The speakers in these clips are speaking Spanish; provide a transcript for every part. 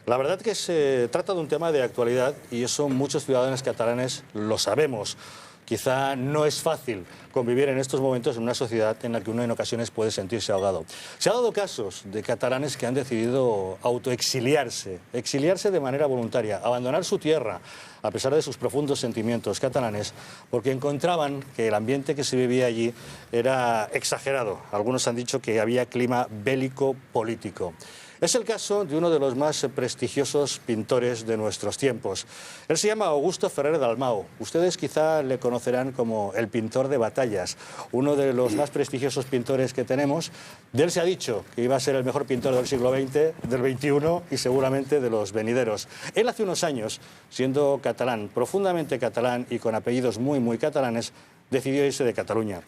La verdad que se trata de un tema de actualidad y eso muchos ciudadanos catalanes lo sabemos. Quizá no es fácil convivir en estos momentos en una sociedad en la que uno en ocasiones puede sentirse ahogado. Se ha dado casos de catalanes que han decidido autoexiliarse, exiliarse de manera voluntaria, abandonar su tierra, a pesar de sus profundos sentimientos catalanes, porque encontraban que el ambiente que se vivía allí era exagerado. Algunos han dicho que había clima bélico político. Es el caso de uno de los más prestigiosos pintores de nuestros tiempos. Él se llama Augusto Ferrer Dalmau. Ustedes quizá le conocerán como el pintor de batallas, uno de los más prestigiosos pintores que tenemos. De él se ha dicho que iba a ser el mejor pintor del siglo XX, del XXI y seguramente de los venideros. Él hace unos años, siendo catalán, profundamente catalán y con apellidos muy catalanes, decidió irse de Cataluña.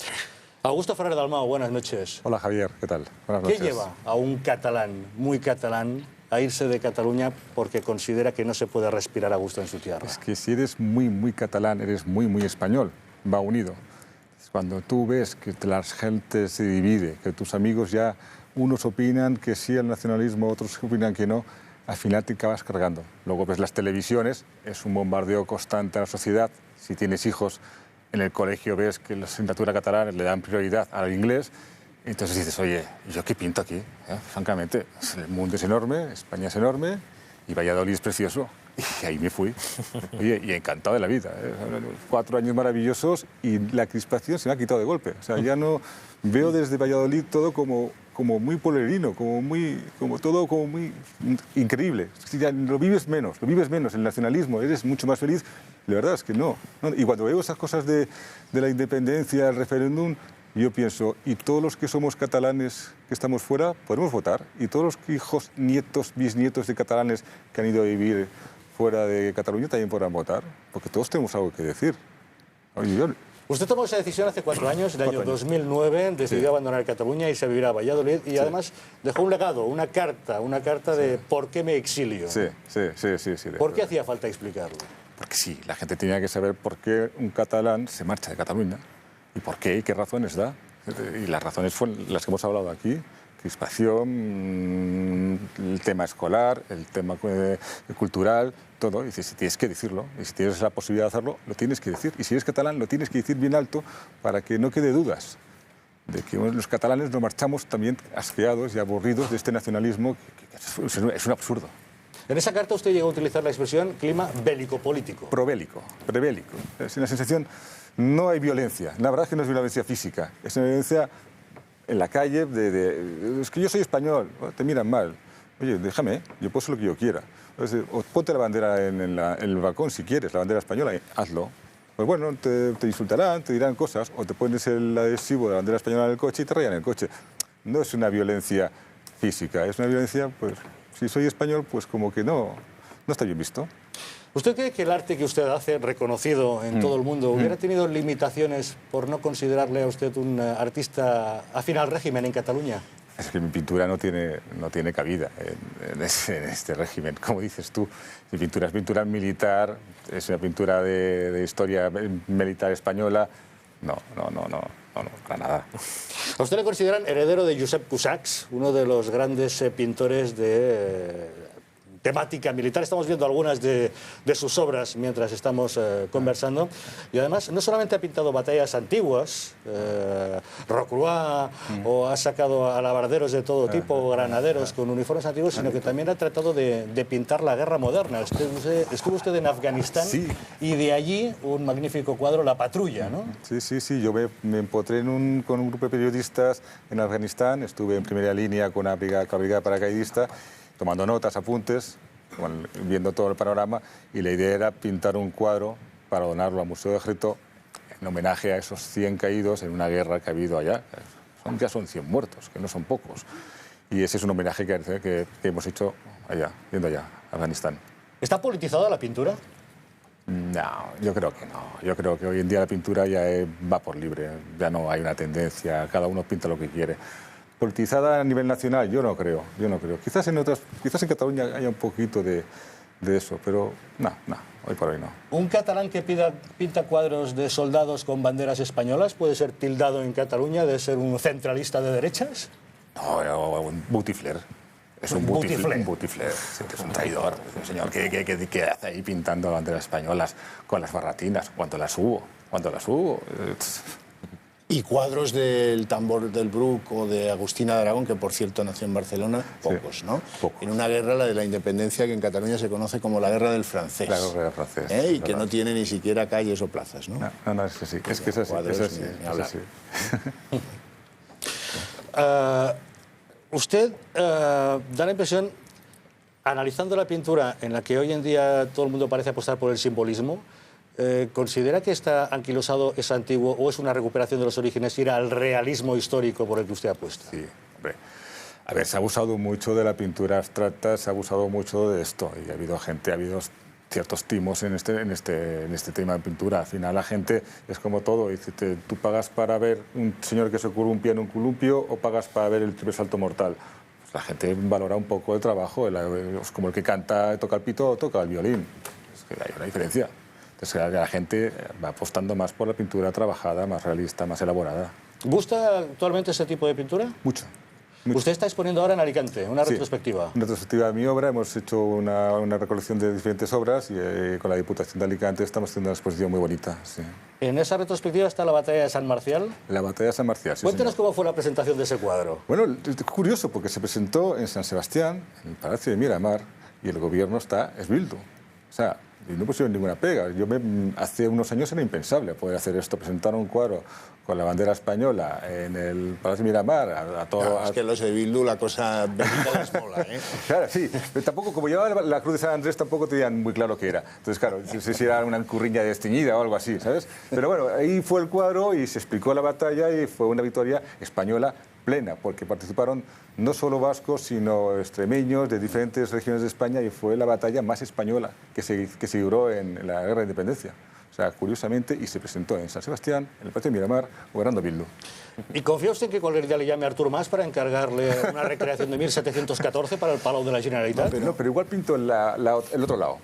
Augusto Ferrer Dalmau, buenas noches. Hola Javier, ¿qué tal? Buenas noches. ¿Qué lleva a un catalán, muy catalán, a irse de Cataluña porque considera que no se puede respirar a gusto en su tierra? Es que si eres muy catalán, eres muy español, va unido. Cuando tú ves que la gente se divide, que tus amigos ya, unos opinan que sí al nacionalismo, otros opinan que no, al final te acabas cargando. Luego ves las televisiones, es un bombardeo constante a la sociedad. Si tienes hijos, en el colegio ves que la asignatura catalana le dan prioridad al inglés, entonces dices, oye, ¿yo qué pinto aquí? Francamente, el mundo es enorme, España es enorme y Valladolid es precioso. Y ahí me fui. Oye, y encantado de la vida. 4 años maravillosos y la crispación se me ha quitado de golpe. O sea, ya no veo desde Valladolid todo como muy polerino, todo como muy increíble. Ya lo vives menos, el nacionalismo, eres mucho más feliz. La verdad es que no. Y cuando veo esas cosas de la independencia, el referéndum, yo pienso, y todos los que somos catalanes que estamos fuera, podemos votar. Y todos los hijos, nietos, bisnietos de catalanes que han ido a vivir fuera de Cataluña también podrán votar, porque todos tenemos algo que decir. Oye, yo... Usted tomó esa decisión hace 4 años, en el año 2009, decidió abandonar Cataluña y se vivir a Valladolid y además dejó un legado, una carta de por qué me exilio. Sí. ¿Por qué hacía falta explicarlo? Porque sí, la gente tenía que saber por qué un catalán se marcha de Cataluña y por qué y qué razones da. Y las razones fueron las que hemos hablado aquí. Crispación, el tema escolar, el tema cultural, todo. Y si tienes que decirlo, y si tienes la posibilidad de hacerlo, lo tienes que decir. Y si eres catalán, lo tienes que decir bien alto para que no quede dudas de que los catalanes nos marchamos también asqueados y aburridos de este nacionalismo, que es un absurdo. En esa carta usted llegó a utilizar la expresión clima bélico-político. Prebélico. Es una sensación, no hay violencia. La verdad es que no es violencia física, es una violencia en la calle es que yo soy español, te miran mal. Oye, déjame, yo puedo hacer lo que yo quiera. O ponte la bandera en el balcón si quieres, la bandera española, hazlo. Pues bueno, te insultarán, te dirán cosas, o te pones el adhesivo de la bandera española en el coche y te rayan el coche. No es una violencia física, es una violencia, pues, si soy español, pues como que no está bien visto. ¿Usted cree que el arte que usted hace, reconocido en todo el mundo, hubiera tenido limitaciones por no considerarle a usted un artista afín al régimen en Cataluña? Es que mi pintura no tiene cabida en este régimen, como dices tú. Mi pintura es pintura militar, es una pintura de historia militar española. No, para nada. ¿A usted le consideran heredero de Josep Cusax, uno de los grandes pintores de temática militar? Estamos viendo algunas de sus obras mientras estamos conversando. Y además, no solamente ha pintado batallas antiguas, Rocroi, o ha sacado alabarderos de todo tipo, granaderos con uniformes antiguos, sino que también ha tratado de pintar la guerra moderna. Estuvo usted en Afganistán y de allí un magnífico cuadro, La Patrulla, ¿no? Sí. Yo me empotré con un grupo de periodistas en Afganistán, estuve en primera línea con la brigada paracaidista, tomando notas, apuntes, viendo todo el panorama, y la idea era pintar un cuadro para donarlo al Museo de Ejército en homenaje a esos 100 caídos en una guerra que ha habido allá. Ya son 100 muertos, que no son pocos. Y ese es un homenaje que hemos hecho yendo allá, a Afganistán. ¿Está politizada la pintura? No, yo creo que no. Yo creo que hoy en día la pintura ya va por libre, ya no hay una tendencia, cada uno pinta lo que quiere. Politizada a nivel nacional, yo no creo. Quizás en Cataluña haya un poquito de eso, pero no, hoy por hoy no. ¿Un catalán que pinta cuadros de soldados con banderas españolas puede ser tildado en Cataluña de ser un centralista de derechas? No, un Botifler. Es un butifler, sí, es un traidor, es un señor que hace ahí pintando banderas españolas con las barratinas, cuando las hubo. Y cuadros del Tambor del Bruc o de Agustina de Aragón, que por cierto nació en Barcelona, pocos, sí, ¿no? Pocos. En una guerra, la de la independencia, que en Cataluña se conoce como la Guerra del Francés. La guerra del francés. Y que no tiene ni siquiera calles o plazas, ¿no? No, es que sí, es así. Cuadros, Es así, ni hablar. Usted da la impresión, analizando la pintura en la que hoy en día todo el mundo parece apostar por el simbolismo, ¿considera que está anquilosado, es antiguo o es una recuperación de los orígenes y ir al realismo histórico por el que usted apuesta? Sí, hombre. A ver, se ha abusado mucho de la pintura abstracta, se ha abusado mucho de esto y ha habido ciertos timos en este tema de pintura. Al final la gente es como todo, dice, tú pagas para ver un señor que se columpia en un columpio o pagas para ver el triple salto mortal. Pues la gente valora un poco el trabajo, es como el que canta, toca el pito o toca el violín. Es que hay una diferencia. Entonces la gente va apostando más por la pintura trabajada, más realista, más elaborada. ¿Gusta actualmente ese tipo de pintura? Mucho. Usted está exponiendo ahora en Alicante, una retrospectiva. Una retrospectiva de mi obra. Hemos hecho una recolección de diferentes obras y con la Diputación de Alicante estamos haciendo una exposición muy bonita. Sí. En esa retrospectiva está la batalla de San Marcial. La batalla de San Marcial, sí. Cuéntenos Señor. cómo fue la presentación de ese cuadro. Bueno, es curioso porque se presentó en San Sebastián, en el Palacio de Miramar, y el gobierno es Bildu. O sea, y no pusieron ninguna pega. Hace unos años era impensable poder hacer esto, presentar un cuadro con la bandera española en el Palacio de Miramar a todo... Claro, es que los de Bildu la cosa bendita les mola, ¿eh? Claro, sí, pero tampoco, como llevaba la Cruz de San Andrés, tampoco tenían muy claro qué era. Entonces, claro, no sé si era una curriña desteñida o algo así, ¿sabes? Pero bueno, ahí fue el cuadro y se explicó la batalla y fue una victoria española plena, porque participaron no solo vascos, sino extremeños de diferentes regiones de España y fue la batalla más española que se libró en la Guerra de Independencia. O sea, curiosamente, y se presentó en San Sebastián, en el Palacio de Miramar, gobernando Bildu. ¿Y confía usted en que cualquier día le llame a Artur Mas para encargarle una recreación de 1714 para el Palau de la Generalitat? No, pero igual pinto el otro lado.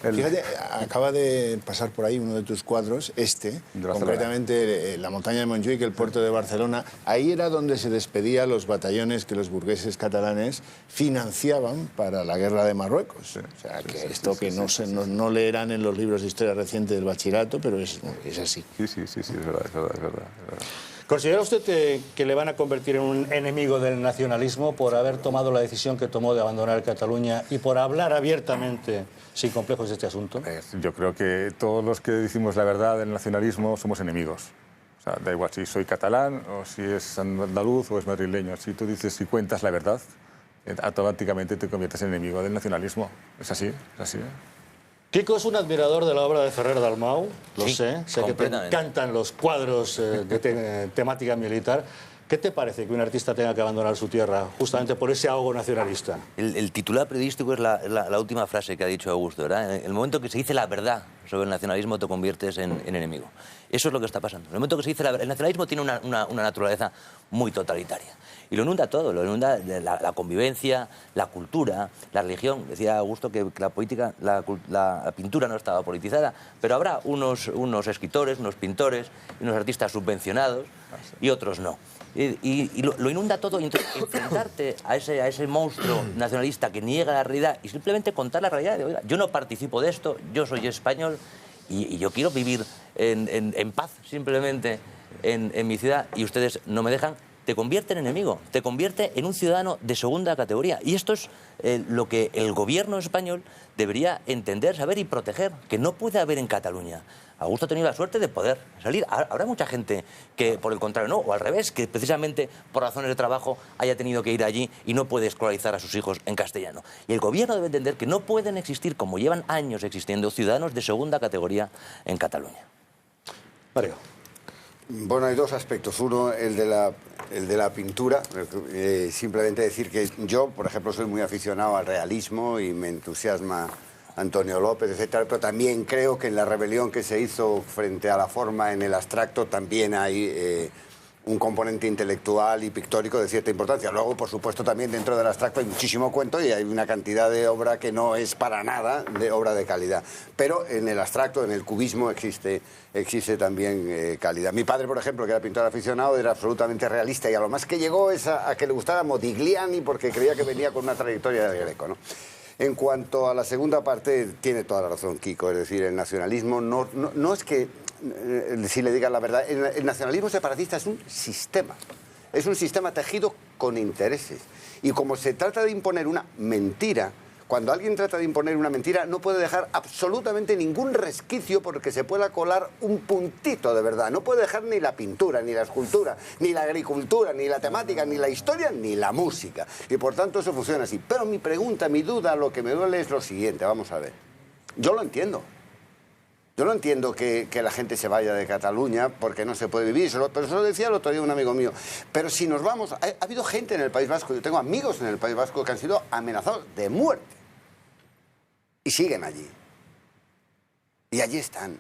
Fíjate, acaba de pasar por ahí uno de tus cuadros, concretamente la montaña de Montjuïc, el puerto de Barcelona. Ahí era donde se despedía los batallones que los burgueses catalanes financiaban para la guerra de Marruecos. Sí, o sea, que no leerán en los libros de historia reciente del bachillerato, pero es así. Sí, es verdad. ¿Considera usted que le van a convertir en un enemigo del nacionalismo por haber tomado la decisión que tomó de abandonar Cataluña y por hablar abiertamente, sin complejos, de este asunto? Yo creo que todos los que decimos la verdad del nacionalismo somos enemigos. O sea, da igual si soy catalán o si es andaluz o es madrileño. Si tú dices, si cuentas la verdad, automáticamente te conviertes en enemigo del nacionalismo. Es así, es así. Kiko es un admirador de la obra de Ferrer Dalmau, lo sé que te completamente. encantan los cuadros de temática militar. ¿Qué te parece que un artista tenga que abandonar su tierra justamente por ese ahogo nacionalista? El titular periodístico es la última frase que ha dicho Augusto, ¿verdad? En el momento que se dice la verdad sobre el nacionalismo te conviertes en enemigo. Eso es lo que está pasando. En el momento que se dice la verdad, el nacionalismo tiene una naturaleza muy totalitaria. Y lo inunda todo, lo inunda la convivencia, la cultura, la religión. Decía Augusto que la política, la pintura no estaba politizada, pero habrá unos escritores, unos pintores, unos artistas subvencionados y otros no. Y lo inunda todo, y entonces enfrentarte a ese monstruo nacionalista que niega la realidad y simplemente contar la realidad de, oiga, yo no participo de esto, yo soy español y yo quiero vivir en paz simplemente en mi ciudad y ustedes no me dejan, te convierte en enemigo, te convierte en un ciudadano de segunda categoría. Y esto es lo que el gobierno español debería entender, saber y proteger, que no puede haber en Cataluña. Augusto ha tenido la suerte de poder salir. Habrá mucha gente que, por el contrario, no, o al revés, que precisamente por razones de trabajo haya tenido que ir allí y no puede escolarizar a sus hijos en castellano. Y el gobierno debe entender que no pueden existir, como llevan años existiendo, ciudadanos de segunda categoría en Cataluña. Mario. Bueno, hay dos aspectos. Uno, el de la pintura. Simplemente decir que yo, por ejemplo, soy muy aficionado al realismo y me entusiasma Antonio López, etcétera, pero también creo que en la rebelión que se hizo frente a la forma en el abstracto también hay un componente intelectual y pictórico de cierta importancia. Luego, por supuesto, también dentro del abstracto hay muchísimo cuento y hay una cantidad de obra que no es para nada de obra de calidad. Pero en el abstracto, en el cubismo, existe también calidad. Mi padre, por ejemplo, que era pintor aficionado, era absolutamente realista y a lo más que llegó es a que le gustara Modigliani porque creía que venía con una trayectoria del Greco, ¿no? En cuanto a la segunda parte, tiene toda la razón Kiko, es decir, el nacionalismo no es que, si le digan la verdad, el nacionalismo separatista es un sistema tejido con intereses. Y como se trata de imponer una mentira, cuando alguien trata de imponer una mentira no puede dejar absolutamente ningún resquicio porque se pueda colar un puntito de verdad. No puede dejar ni la pintura, ni la escultura, ni la agricultura, ni la temática, ni la historia, ni la música. Y por tanto eso funciona así. Pero mi pregunta, mi duda, lo que me duele es lo siguiente. Vamos a ver. Yo lo entiendo. Yo no entiendo que la gente se vaya de Cataluña porque no se puede vivir, pero eso lo decía el otro día un amigo mío. Pero si nos vamos, ha habido gente en el País Vasco, yo tengo amigos en el País Vasco que han sido amenazados de muerte. Y siguen allí. Y allí están.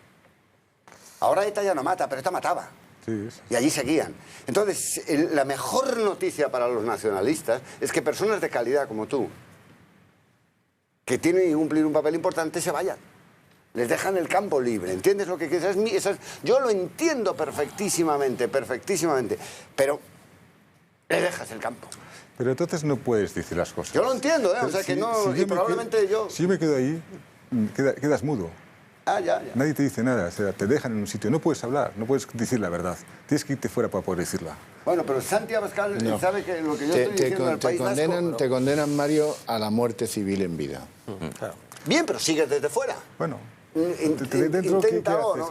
Ahora ETA ya no mata, pero ETA mataba. Sí, sí. Y allí seguían. Entonces, la mejor noticia para los nacionalistas es que personas de calidad como tú, que tienen que cumplir un papel importante, se vayan. Les dejan el campo libre, ¿entiendes lo que quieres? Yo lo entiendo perfectísimamente, pero les dejas el campo. Pero entonces no puedes decir las cosas. Yo lo entiendo, ¿eh? O sea, Si yo me quedo ahí, quedas mudo. Ah, ya. Nadie te dice nada, o sea, te dejan en un sitio. No puedes hablar, no puedes decir la verdad. Tienes que irte fuera para poder decirla. Bueno, pero Santi Abascal sabe que lo que yo estoy diciendo en el País Vasco... Te condenan, Mario, a la muerte civil en vida. Claro. Bien, pero sigues desde fuera. Bueno,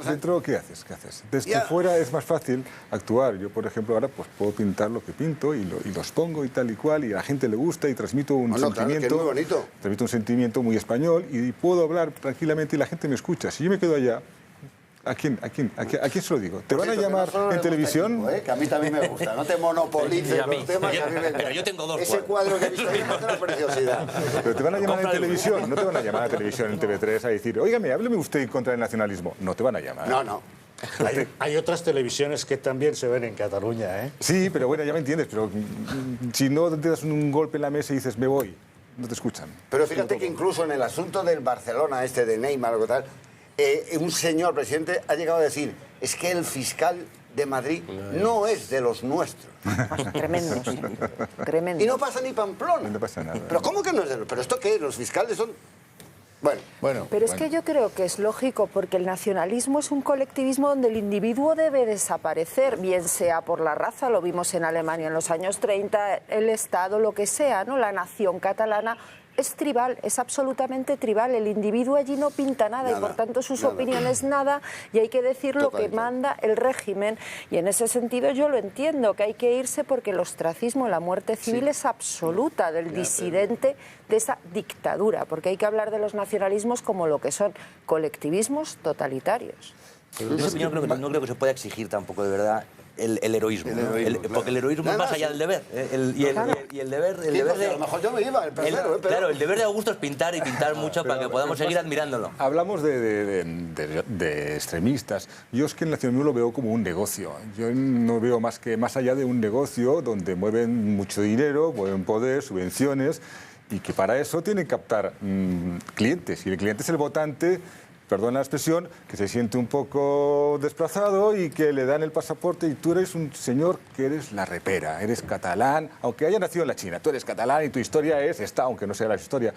Dentro, ¿qué haces? Desde fuera es más fácil actuar. Yo, por ejemplo, ahora pues puedo pintar lo que pinto y los pongo y tal y cual, y a la gente le gusta y transmito un sentimiento. Claro, que es muy bonito. Transmito un sentimiento muy español y puedo hablar tranquilamente y la gente me escucha. Si yo me quedo allá, ¿a quién se lo digo? ¿Te van a llamar en televisión? Que a mí también me gusta. No te monopolices los temas. Pero yo tengo dos Ese cuadro que he visto ahí es una preciosidad. Pero te van a llamar en televisión. No te van a llamar a televisión en TV3 a decir, óigame, hábleme usted contra el nacionalismo. No te van a llamar. No. Hay otras televisiones que también se ven en Cataluña, ¿eh? Sí, pero bueno, ya me entiendes. Pero si no te das un golpe en la mesa y dices, me voy, no te escuchan. Pero fíjate que incluso en el asunto del Barcelona, de Neymar o tal, un señor presidente ha llegado a decir, es que el fiscal de Madrid no es de los nuestros. Tremendo, sí. Tremendo. Y no pasa ni Pamplona. No pasa nada. ¿Pero cómo que no es de los? ¿Pero esto qué? ¿Los fiscales son...? Bueno. Pero es que yo creo que es lógico, porque el nacionalismo es un colectivismo donde el individuo debe desaparecer, bien sea por la raza, lo vimos en Alemania en los años 30, el Estado, lo que sea, ¿no? La nación catalana es tribal, es absolutamente tribal. El individuo allí no pinta nada y por tanto sus opiniones nada, y hay que decir lo que manda el régimen. Y en ese sentido yo lo entiendo, que hay que irse porque el ostracismo, la muerte civil es absoluta del disidente de esa dictadura, porque hay que hablar de los nacionalismos como lo que son, colectivismos totalitarios. Yo no creo que se pueda exigir tampoco de verdad el heroísmo, porque el heroísmo es más allá del deber. Y el deber de... A lo mejor yo me iba, el primero. Claro, el deber de Augusto es pintar y pintar mucho para que podamos seguir admirándolo. Hablamos de extremistas. Yo es que el nacionalismo lo veo como un negocio. Yo no veo más allá de un negocio donde mueven mucho dinero, mueven poder, subvenciones, y que para eso tienen que captar clientes. Y el cliente es el votante, perdón la expresión, que se siente un poco desplazado y que le dan el pasaporte y tú eres un señor que eres la repera, eres catalán, aunque haya nacido en la China, tú eres catalán y tu historia es esta, aunque no sea la historia.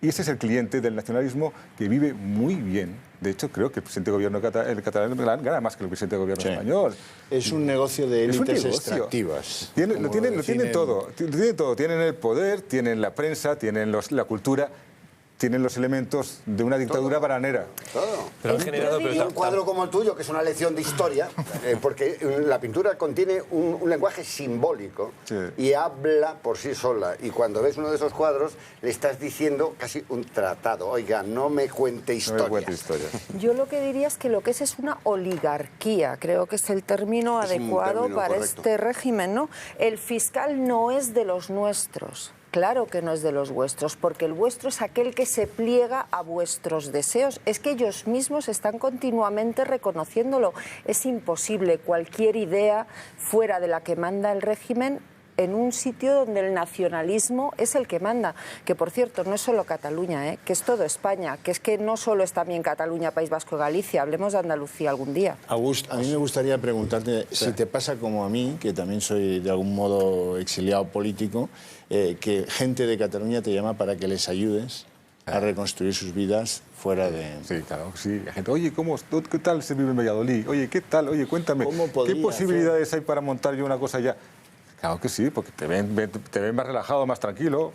Y ese es el cliente del nacionalismo que vive muy bien. De hecho, creo que el presidente de gobierno catalán gana más que el presidente de gobierno español. Es un negocio de élites extractivas. Lo tienen todo. Tienen el poder, tienen la prensa, tienen la cultura, tienen los elementos de una dictadura bananera. Todo. Pero han generado... Y un cuadro como el tuyo, que es una lección de historia, porque la pintura contiene un lenguaje simbólico y habla por sí sola. Y cuando ves uno de esos cuadros, le estás diciendo casi un tratado. Oiga, no me cuente historias. No me cuente historias. Yo lo que diría es que lo que es una oligarquía. Creo que es el término adecuado para este régimen, ¿no? El fiscal no es de los nuestros. Claro que no es de los vuestros, porque el vuestro es aquel que se pliega a vuestros deseos. Es que ellos mismos están continuamente reconociéndolo. Es imposible cualquier idea fuera de la que manda el régimen en un sitio donde el nacionalismo es el que manda. Que, por cierto, no es solo Cataluña, que es todo España, que es que no solo es también Cataluña, País Vasco y Galicia. Hablemos de Andalucía algún día. August, a mí me gustaría preguntarte si te pasa como a mí, que también soy de algún modo exiliado político, que gente de Cataluña te llama para que les ayudes a reconstruir sus vidas fuera de... Sí, claro, sí. La gente, oye, ¿qué tal se vive en Valladolid? Oye, ¿qué tal? Oye, cuéntame, ¿qué posibilidades hay para montar yo una cosa allá? Claro que sí, porque te ven más relajado, más tranquilo.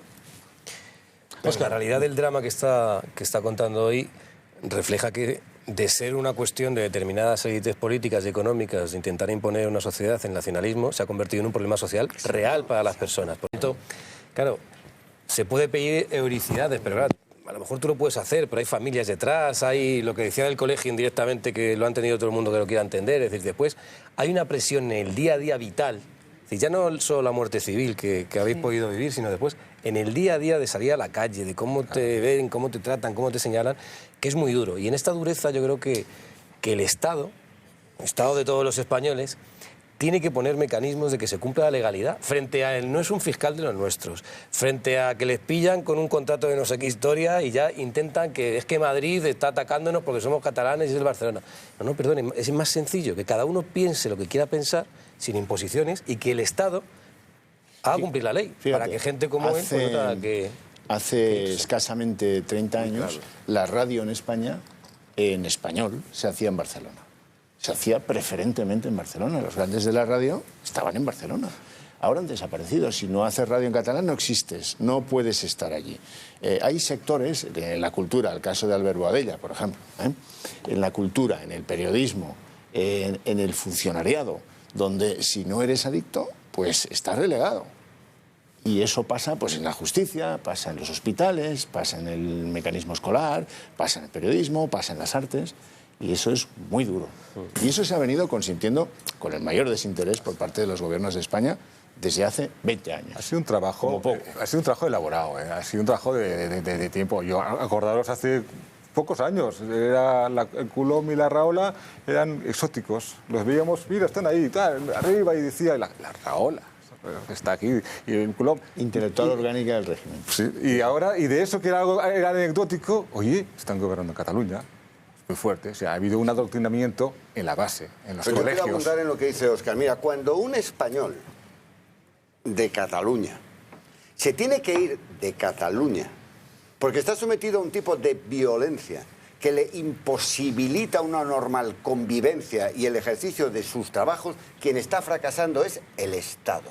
Pues la realidad del drama que está contando hoy refleja que de ser una cuestión de determinadas élites políticas y económicas de intentar imponer una sociedad, el nacionalismo se ha convertido en un problema social real para las personas. Por lo tanto, claro, se puede pedir euricidades, pero claro, a lo mejor tú lo puedes hacer, pero hay familias detrás, hay lo que decía del colegio indirectamente, que lo ha entendido todo el mundo que lo quiera entender. Es decir, después hay una presión en el día a día vital. Es decir, ya no solo la muerte civil que habéis podido vivir, sino después en el día a día de salir a la calle, de cómo te ven, cómo te tratan, cómo te señalan, que es muy duro. Y en esta dureza yo creo que el Estado de todos los españoles, tiene que poner mecanismos de que se cumpla la legalidad frente a él. No es un fiscal de los nuestros, frente a que les pillan con un contrato de no sé qué historia y ya intentan que es que Madrid está atacándonos porque somos catalanes y es el Barcelona. No, perdón, es más sencillo que cada uno piense lo que quiera pensar sin imposiciones y que el Estado haga cumplir la ley. Fíjate, para que gente como él pues, no tenga que... Hace escasamente 30 años, claro, la radio en España, en español, se hacía en Barcelona. Se hacía preferentemente en Barcelona. Los grandes de la radio estaban en Barcelona. Ahora han desaparecido. Si no haces radio en catalán, no existes. No puedes estar allí. Hay sectores, en la cultura, el caso de Albert Boadella, por ejemplo, en la cultura, en el periodismo, en el funcionariado, donde si no eres adicto, pues estás relegado. Y eso pasa pues, en la justicia, pasa en los hospitales, pasa en el mecanismo escolar, pasa en el periodismo, pasa en las artes. Y eso es muy duro. Y eso se ha venido consintiendo con el mayor desinterés por parte de los gobiernos de España desde hace 20 años. Ha sido un trabajo, elaborado, ha sido un trabajo de tiempo. Yo, acordaros, hace pocos años, el Coulomb y la Rahola eran exóticos. Los veíamos, mira, están ahí, tal, arriba, y decía, la Rahola está aquí, y el Coulomb. Intelectual orgánica del régimen. Sí, y ahora, y de eso que era anecdótico, oye, están gobernando Cataluña. Muy fuerte, o sea, ha habido un adoctrinamiento en la base, en los colegios. Yo quiero apuntar en lo que dice Óscar. Mira, cuando un español de Cataluña se tiene que ir de Cataluña porque está sometido a un tipo de violencia que le imposibilita una normal convivencia y el ejercicio de sus trabajos, quien está fracasando es el Estado.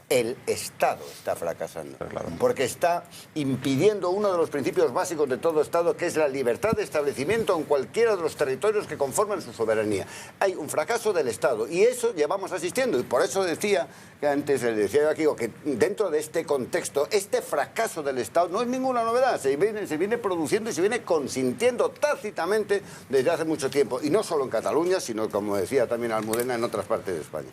El Estado está fracasando, porque está impidiendo uno de los principios básicos de todo Estado, que es la libertad de establecimiento en cualquiera de los territorios que conforman su soberanía. Hay un fracaso del Estado y eso llevamos asistiendo, y por eso decía que antes, decía yo aquí, que dentro de este contexto, este fracaso del Estado no es ninguna novedad, se viene produciendo y se viene consintiendo tácitamente desde hace mucho tiempo, y no solo en Cataluña, sino, como decía también Almudena, en otras partes de España.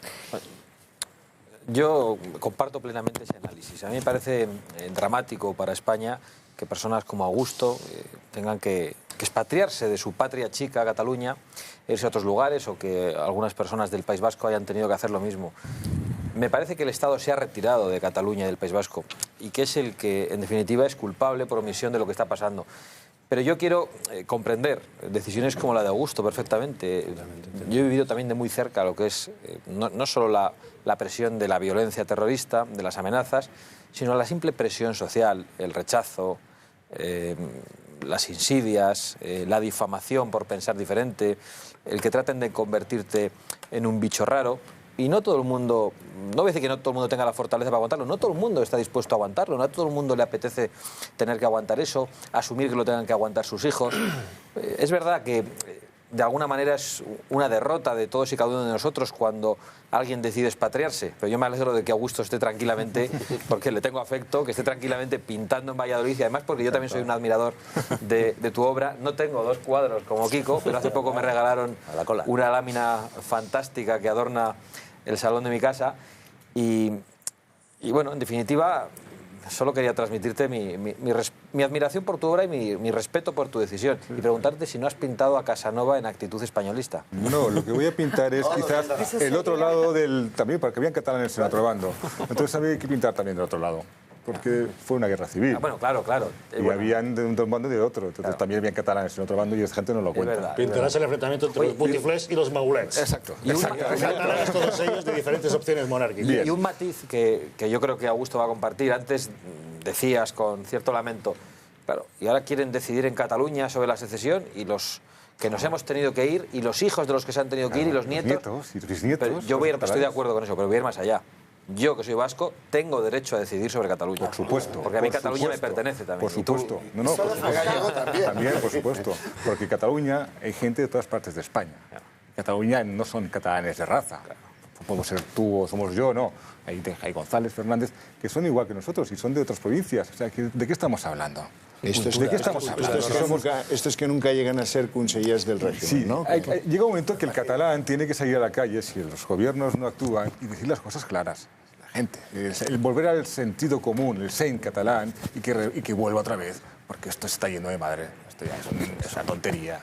Yo comparto plenamente ese análisis. A mí me parece dramático para España que personas como Augusto tengan que expatriarse de su patria chica, Cataluña, irse a otros lugares, o que algunas personas del País Vasco hayan tenido que hacer lo mismo. Me parece que el Estado se ha retirado de Cataluña y del País Vasco y que es el que, en definitiva, es culpable por omisión de lo que está pasando. Pero yo quiero comprender decisiones como la de Augusto perfectamente. Yo he vivido también de muy cerca lo que es no solo la presión de la violencia terrorista, de las amenazas, sino la simple presión social, el rechazo, las insidias, la difamación por pensar diferente, el que traten de convertirte en un bicho raro. Y no todo el mundo, no voy a decir que no todo el mundo tenga la fortaleza para aguantarlo, no todo el mundo está dispuesto a aguantarlo, no a todo el mundo le apetece tener que aguantar eso, asumir que lo tengan que aguantar sus hijos. Es verdad que de alguna manera es una derrota de todos y cada uno de nosotros cuando alguien decide expatriarse, pero yo me alegro de que Augusto esté tranquilamente, porque le tengo afecto, que esté tranquilamente pintando en Valladolid, y además porque yo también soy un admirador de tu obra. No tengo 2 cuadros como Kiko, pero hace poco me regalaron una lámina fantástica que adorna el salón de mi casa y bueno, en definitiva, solo quería transmitirte mi admiración por tu obra y mi respeto por tu decisión. Y preguntarte si no has pintado a Casanova en actitud españolista. No, lo que voy a pintar es quizás el otro lado del... También, porque habían catalanes en otro bando. Entonces había que pintar también del otro lado. Porque fue una guerra civil. Bueno, claro. Y habían de un bando y de otro. Entonces también habían catalanes en otro bando y esa gente no lo cuenta. Pintarás el enfrentamiento entre los botiflés y los maulets. Exacto. Catalanes todos ellos de diferentes opciones monárquicas. Y un matiz que yo creo que Augusto va a compartir. Antes decías con cierto lamento, claro, y ahora quieren decidir en Cataluña sobre la secesión y los que nos hemos tenido que ir y los hijos de los que se han tenido que ir y los nietos. Y los bisnietos. Pero yo estoy de acuerdo con eso, pero voy a ir más allá. Yo, que soy vasco, tengo derecho a decidir sobre Cataluña. Por supuesto. Porque a mí Cataluña me pertenece también. Por supuesto. No, también, por supuesto. Porque Cataluña hay gente de todas partes de España. Cataluña no son catalanes de raza. Podemos ser tú o somos yo, no. Hay González, Fernández, que son igual que nosotros y son de otras provincias. O sea, ¿de qué estamos hablando? ¿De qué estamos hablando? Estos que nunca llegan a ser consellers del régimen, sí, ¿no? Llega un momento que el catalán tiene que salir a la calle si los gobiernos no actúan y decir las cosas claras. La gente, el volver al sentido común, el sein catalán y que vuelva otra vez, porque esto se está yendo de madre. Esto ya es una tontería,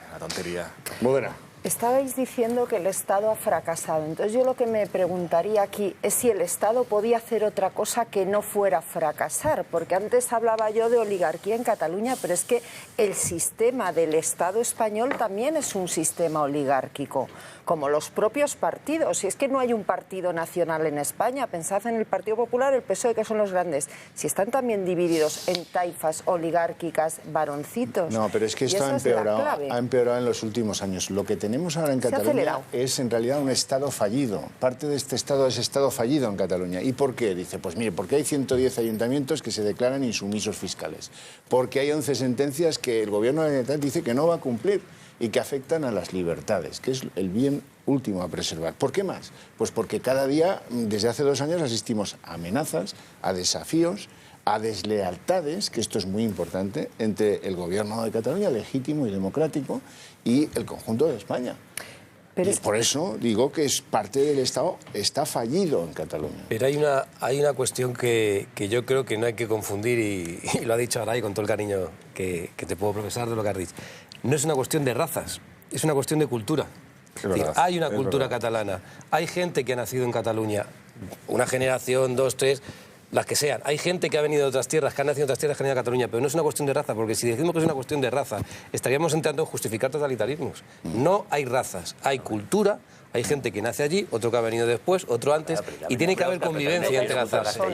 Modena. Estabais diciendo que el Estado ha fracasado. Entonces yo lo que me preguntaría aquí es si el Estado podía hacer otra cosa que no fuera fracasar. Porque antes hablaba yo de oligarquía en Cataluña, pero es que el sistema del Estado español también es un sistema oligárquico, como los propios partidos. Y es que no hay un partido nacional en España. Pensad en el Partido Popular, el PSOE, que son los grandes. Si están también divididos en taifas oligárquicas, varoncitos. No, pero es que esto ha empeorado en los últimos años. Lo que tenemos ahora en Cataluña es en realidad un Estado fallido. Parte de este Estado es Estado fallido en Cataluña. ¿Y por qué? Dice, pues mire, porque hay 110 ayuntamientos que se declaran insumisos fiscales. Porque hay 11 sentencias que el Gobierno de la Generalitat dice que no va a cumplir y que afectan a las libertades, que es el bien último a preservar. ¿Por qué más? Pues porque cada día, desde hace 2 años, asistimos a amenazas, a desafíos, a deslealtades, que esto es muy importante, entre el Gobierno de Cataluña, legítimo y democrático, y el conjunto de España. Y por eso digo que es parte del Estado, está fallido en Cataluña. Pero hay una cuestión que yo creo que no hay que confundir, y lo ha dicho Aray con todo el cariño que te puedo profesar de lo que has dicho. No es una cuestión de razas, es una cuestión de cultura. Es decir, hay una cultura catalana, hay gente que ha nacido en Cataluña, una generación, 2, 3... las que sean. Hay gente que ha venido de otras tierras, que ha nacido en otras tierras, que han venido a Cataluña, pero no es una cuestión de raza, porque si decimos que es una cuestión de raza, estaríamos intentando justificar totalitarismos. No hay razas, hay cultura, hay gente que nace allí, otro que ha venido después, otro antes, y tiene que haber convivencia entre las razas. No,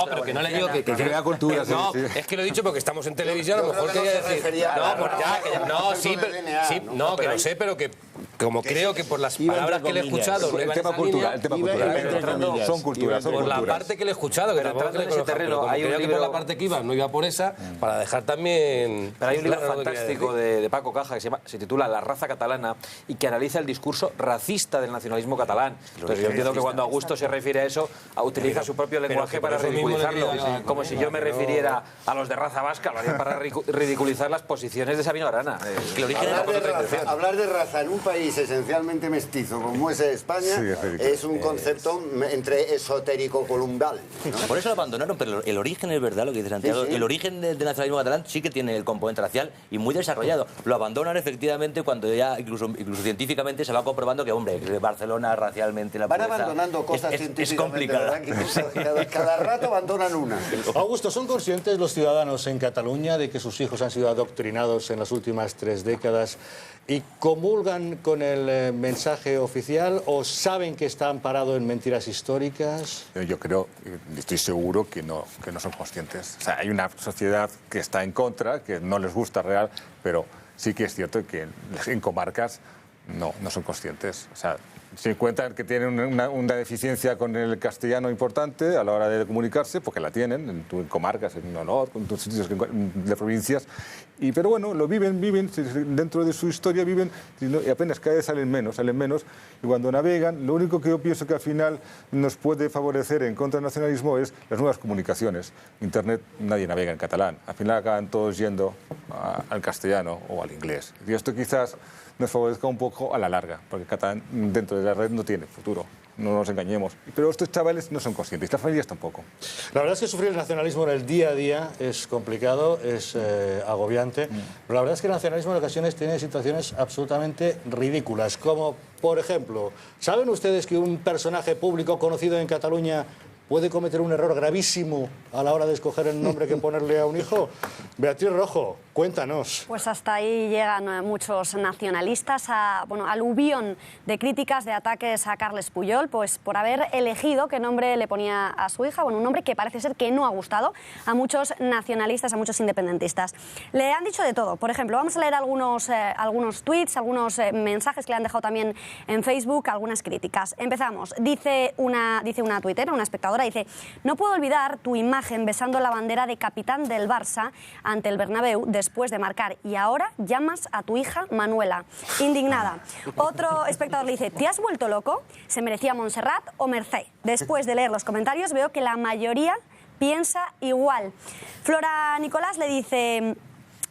pero que no le digo que crea cultura. No, es que lo he dicho porque estamos en televisión, a lo mejor quería decir... No, que lo sé, pero que como creo que por las palabras que le he escuchado... El tema cultural. Son culturas. Por la parte que le he escuchado, que tampoco le conozco, pero creo que por la parte que iba no iba por esa, para dejar también... Pero hay un libro fantástico de Paco Caja que se titula La raza catalana y que analiza el discurso racista del nacionalismo catalán. Entonces yo entiendo que cuando Augusto se refiere a eso, utiliza su propio lenguaje para ridiculizarlo, como si yo me refiriera a los de raza vasca, lo haría para ridiculizar las posiciones de Sabino Arana. Hablar de raza en un país esencialmente mestizo como es España es un concepto entre esotérico columbal, ¿no? Por eso lo abandonaron, pero el origen es verdad lo que dice Santiago. El origen del nacionalismo catalán sí que tiene el componente racial y muy desarrollado. Lo abandonan efectivamente cuando ya incluso científicamente se va comprobando que, hombre, Barcelona racialmente la van abandonando cosas es complicada. Cada rato abandonan una. Augusto, ¿son conscientes los ciudadanos en Cataluña de que sus hijos han sido adoctrinados en las últimas 3 décadas y comulgan con el mensaje oficial o saben que está amparado en mentiras históricas? Yo creo, estoy seguro que no son conscientes. O sea, hay una sociedad que está en contra, que no les gusta real, pero sí que es cierto que en comarcas no son conscientes. O sea, se encuentran que tienen una deficiencia con el castellano importante a la hora de comunicarse, porque la tienen en comarcas, en Olot, en tus sitios de provincias, pero bueno, lo viven dentro de su historia, y apenas cada vez salen menos, y cuando navegan, lo único que yo pienso que al final nos puede favorecer en contra del nacionalismo es las nuevas comunicaciones. Internet, nadie navega en catalán, al final acaban todos yendo al castellano o al inglés. Y esto quizás nos favorezca un poco a la larga, porque el catalán dentro de la red no tiene futuro. no nos engañemos. Pero estos chavales no son conscientes, las familias tampoco. La verdad es que sufrir el nacionalismo en el día a día es complicado, es agobiante, pero la verdad es que el nacionalismo en ocasiones tiene situaciones absolutamente ridículas, como por ejemplo, ¿saben ustedes que un personaje público conocido en Cataluña puede cometer un error gravísimo a la hora de escoger el nombre que ponerle a un hijo? Beatriz Rojo, cuéntanos. Pues hasta ahí llegan muchos nacionalistas, aluvión de críticas, de ataques a Carles Puyol, pues por haber elegido qué nombre le ponía a su hija, un nombre que parece ser que no ha gustado a muchos nacionalistas, a muchos independentistas. Le han dicho de todo. Por ejemplo, vamos a leer algunos tweets, algunos mensajes que le han dejado también en Facebook, algunas críticas. Empezamos. Dice una tuitera, una espectadora, dice: no puedo olvidar tu imagen besando la bandera de capitán del Barça ante el Bernabéu después de marcar, y ahora llamas a tu hija Manuela. Indignada. Otro espectador le dice: ¿te has vuelto loco? ¿Se merecía Montserrat o Mercé? Después de leer los comentarios veo que la mayoría piensa igual. Flora Nicolás le dice...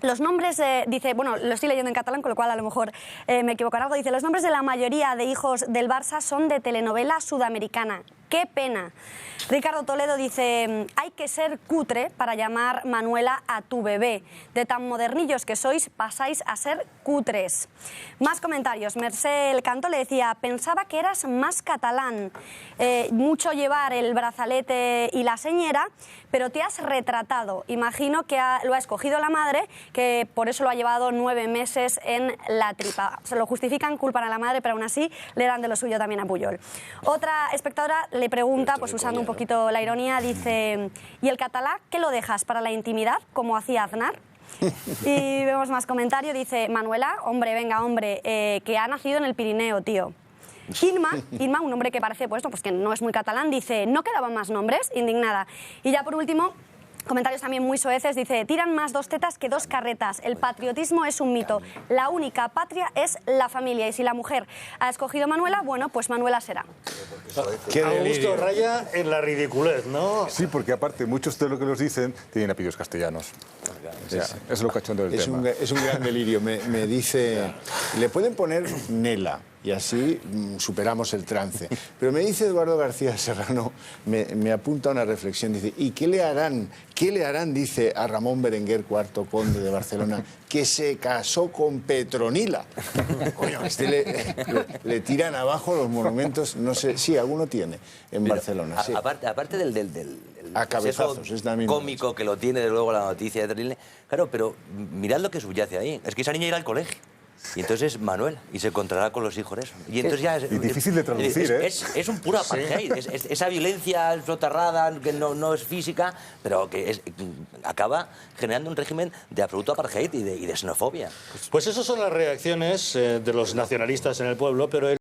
Los nombres, dice, bueno, lo estoy leyendo en catalán, con lo cual a lo mejor me equivoco en algo. Dice: los nombres de la mayoría de hijos del Barça son de telenovela sudamericana. ¡Qué pena! Ricardo Toledo dice: hay que ser cutre para llamar Manuela a tu bebé. De tan modernillos que sois, pasáis a ser cutres. Más comentarios. Mercel Canto le decía: pensaba que eras más catalán. Mucho llevar el brazalete y la señera, pero te has retratado. Imagino que lo ha escogido la madre, que por eso lo ha llevado 9 meses en la tripa. Se lo justifican, culpan a la madre, pero aún así le dan de lo suyo también a Puyol. Otra espectadora le pregunta, pues usando un poquito la ironía, dice: ¿y el catalá qué lo dejas para la intimidad, como hacía Aznar? Y vemos más comentario, dice Manuela: hombre, venga, hombre, que ha nacido en el Pirineo, tío. Inma, un nombre que parece pues que no es muy catalán, dice: ¿no quedaban más nombres? Indignada. Y ya por último, comentarios también muy soeces, dice: tiran más 2 tetas que 2 carretas. El patriotismo es un mito. La única patria es la familia. Y si la mujer ha escogido Manuela, bueno, pues Manuela será. Augusto raya en la ridiculez, ¿no? Sí, porque aparte muchos de los que los dicen tienen apellidos castellanos. O sea, es lo cachondo del tema. Es un gran delirio. Me dice, le pueden poner Nela y así superamos el trance. Pero me dice Eduardo García Serrano, me apunta una reflexión, dice: ¿y qué le harán, dice, a Ramón Berenguer, IV conde de Barcelona, que se casó con Petronila? Coño, le tiran abajo los monumentos, no sé, sí, alguno tiene en Barcelona. Sí. Aparte del a cabezazos, es también cómico que lo tiene, de luego la noticia de terrible. Claro, pero mirad lo que subyace ahí. Es que esa niña irá al colegio. Y entonces es Manuel, y se encontrará con los hijos eso. Y entonces ya es difícil de traducir, es un puro apartheid. Esa violencia soterrada que no es física, pero que acaba generando un régimen de absoluto apartheid y de xenofobia. Pues esas son las reacciones de los nacionalistas en el pueblo, pero